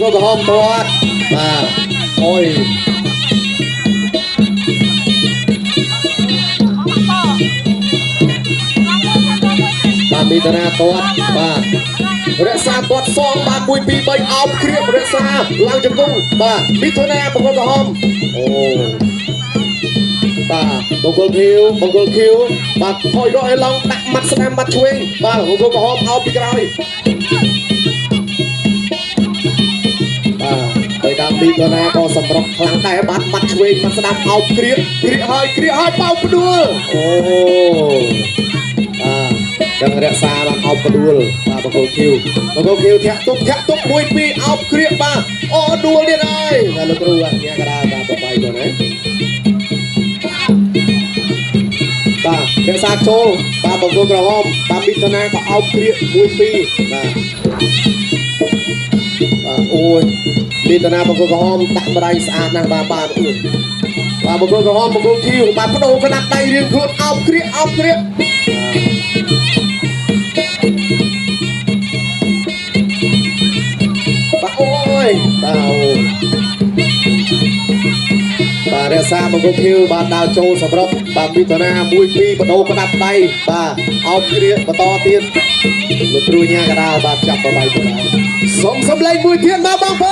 ก็กระหอบตัวมาโอ้ยมามีตนาตัวมาเรศาบดฟองมาปุยปีใบเอาเครียบเรศาลังจังกุ้งมามีตนาบงกกระหอบโอ้บงกคิวมาถอยร้อยลองตักมัดสนามมัดช่วยมาบงกกระหอบเอาปีกไรโดยการตีตัวนาก็สำหรับพลังได้บัดมัดช่วยมันสนามเอาเครียให้เป่าปดูโอ้ยังเรียกซาบังเอาปดูมาบงกคิวแทะตุกมวยปีเอาเครียมาโอ้ดูเนี่ยเลยแล้วลูกรู้ว่าเนี่ยกระดาษต่อไปตัวไหนเรียกซาโชบงกกระหอมมิถนาก็เอาเครียมวยปีโอ้ยมีตนาบางคนก็หอมตักมาได้สะอาดนางบานอื่นบางคนก็หอมบางคนคิวบางคนโดนขนาดใดเรียงครุฑเอาเครียโอ้ยเรียกซาบางคนคิวบางดาวโจสำหรับบางมีตนาบุยปีบางโดนขนาดใดเอาเครียมาต่อเตียนลูกครูเนี่ยกระดาบางจับมาใบตัวนั้นส่งสำเร็จมวยเทียนมาบางค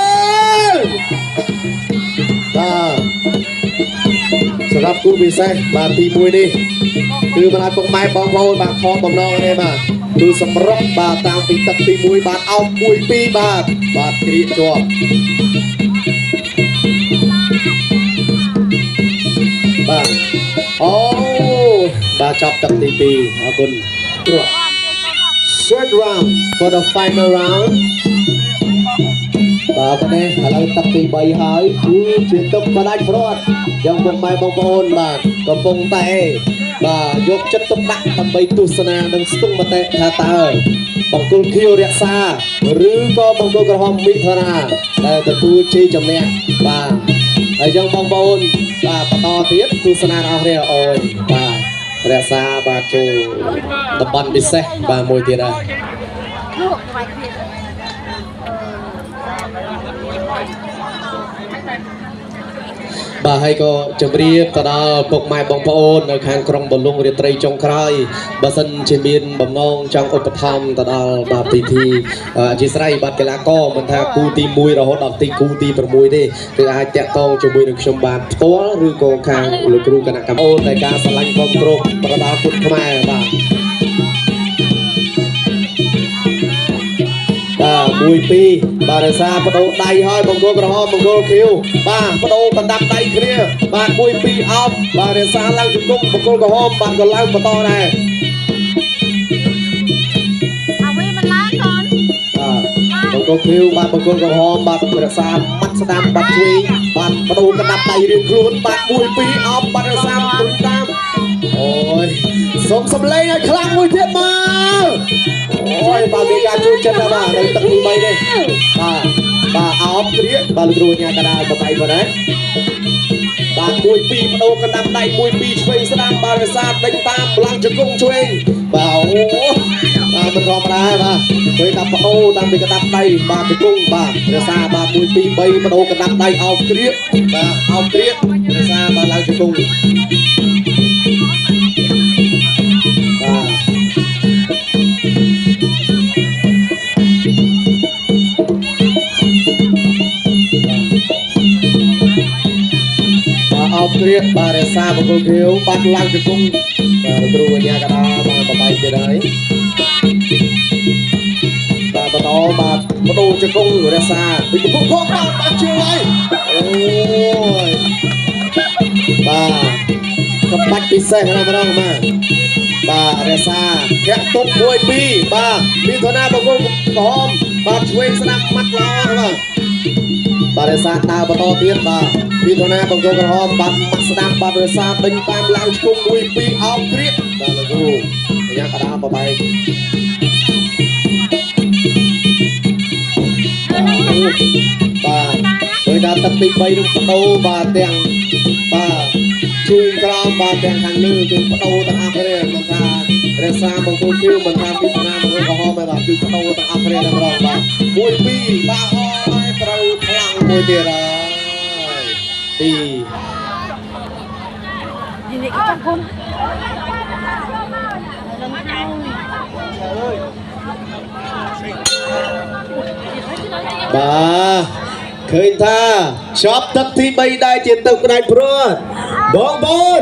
นสำหรับกูพิเศษมาทีมวยนี่คือมาตรงไม้บางโพบางคอบางนองเนี่ยมาดูสำรับบาตามปีตัดตีมวยบาเอามวยปีบาครีจัวโอ้บาจับตัดตีปีขอบคุณthird round for the final round បាទនេះឥឡូវទឹកទី3ហើយគឺជាទឹកបដាច់ព្រាត់យ៉ាងពុកម៉ែបងប្អូនបាទកំពុងតែយកចិត្តទុកដាក់ដើម្បីទស្សនានិងស្ទង់មតិថាតើបង្គោលខៀវរក្សាឬក៏បង្គោលក្រហមមិថុនាដែលទទួលជ័យជំនះបាទហើយយ៉ាងបងប្អូនបន្តទៀតទស្សនារបស់គ្នាអូយបាទរក្សាបាទចូលតំបន់ពិសេសបាទមួយទៀតហើយបាទហើយក៏ជម្រាបទៅដល់ពុកម៉ែបងប្អូននៅខាងក្រុងបលុងរាត្រីចុងក្រោយបើសិនជាមានបំណងចង់ឧបត្ថម្ភទៅដល់បាទពិធីអធិស្ឋានបាទកីឡាករមិនថាគូទី1រហូតដល់គូទី6ទេគឺអាចតាក់ទងជាមួយនឹងខ្ញុំបានផ្ទាល់ឬក៏ខាងលោកគ្រូគណៈកម្មការនៃការឆ្លាញ់គ្រប់គ្រងប្រដាល់ពុទ្ធខ្មែរបាទមួយពីបាទរសាបដូរដៃហើយបង្គោលក្រហមបង្គោលខៀវបាទបដូរបដាប់ដៃគ្នាបាទមួយពីអោបបាទរសាឡើងជង្គង់បង្គោលក្រហមបាទក៏ឡើងបន្តដែរបង្គោលខៀវបាទបង្គោលក្រហមបាទរសាបាត់ស្ដាំបាត់ជួយបាទបដូរបដាប់ដៃរៀងខ្លួនបាទមួយពីអោបបាទរសាទុនតាមអូយសូមសម្លេងឲ្យខ្លាំងមួយទៀតមកអូយបាទមានការជួយចិត្តបាទនៅទឹកទី3នេះបាទអោបគ្រាបាទលោកគ្រូញ៉ាកដាលបបៃគាត់ដែរបាទមួយពីបដូរកណ្ដាប់ដៃមួយពីឆ្វេងស្ដាំបាទរសាដេញតាមឡើងជង្គង់ឆ្វេងបាទអូបាទមិនធម្មតាបាទឃើញថាបដូរតាមពីកណ្ដាប់ដៃបាទជង្គង់បាទរសាបាទ1 2 3បដូរកណ្ដាប់ដៃអោបគ្រាបាទអោបគ្រារសាបាទឡើងជង្គង់អោបគ្រាបាទរសាបង្គោលខៀវបាត់ឡើងជង្គង់បាទគ្រូអញ្ញាកដាបាទបបាយទៀតហើយបាទបន្តបាទបដូរជង្គង់រសាពីកំពុងខកបាទជឿហើយអូយបាទក្បាច់ពិសេសណាស់ម្ដងបាទរសាធាក់ទុក1 2បាទមិថុនាបង្គោលក្រហមបាទឆ្វេងស្ដាប់ម៉ាត់ល្អបាទរសាដើរបន្តទៀតបាទមិថុនាបង្គោលក្រហមបាទម៉ាត់ស្ដាប់បាទរសាដេញតាមឡើងឈ្គង់1 2អោបគ្រាបាទលោកគ្រូយ៉ាងកដាបបែកបាទដោយដល់ទឹកទី3នោះបដូរបាទទាំងបាទជួយក្រោមបាទទាំងខាងលើគឺបដូរទាំងអស់គ្នាមិនថារក្សាបង្គោលខៀវមិនថាមិថុនាបង្គោលក្រហមទេបាទគឺបដូរទាំងអស់គ្នាតែម្ដងបាទ1 2បាទអើយត្រូវ មួយទៀតហើយទី Ini kita pun. បាទឃើញថាជាប់ទឹកទី3ដែរជាទឹកផ្ដាច់ព្រួតបង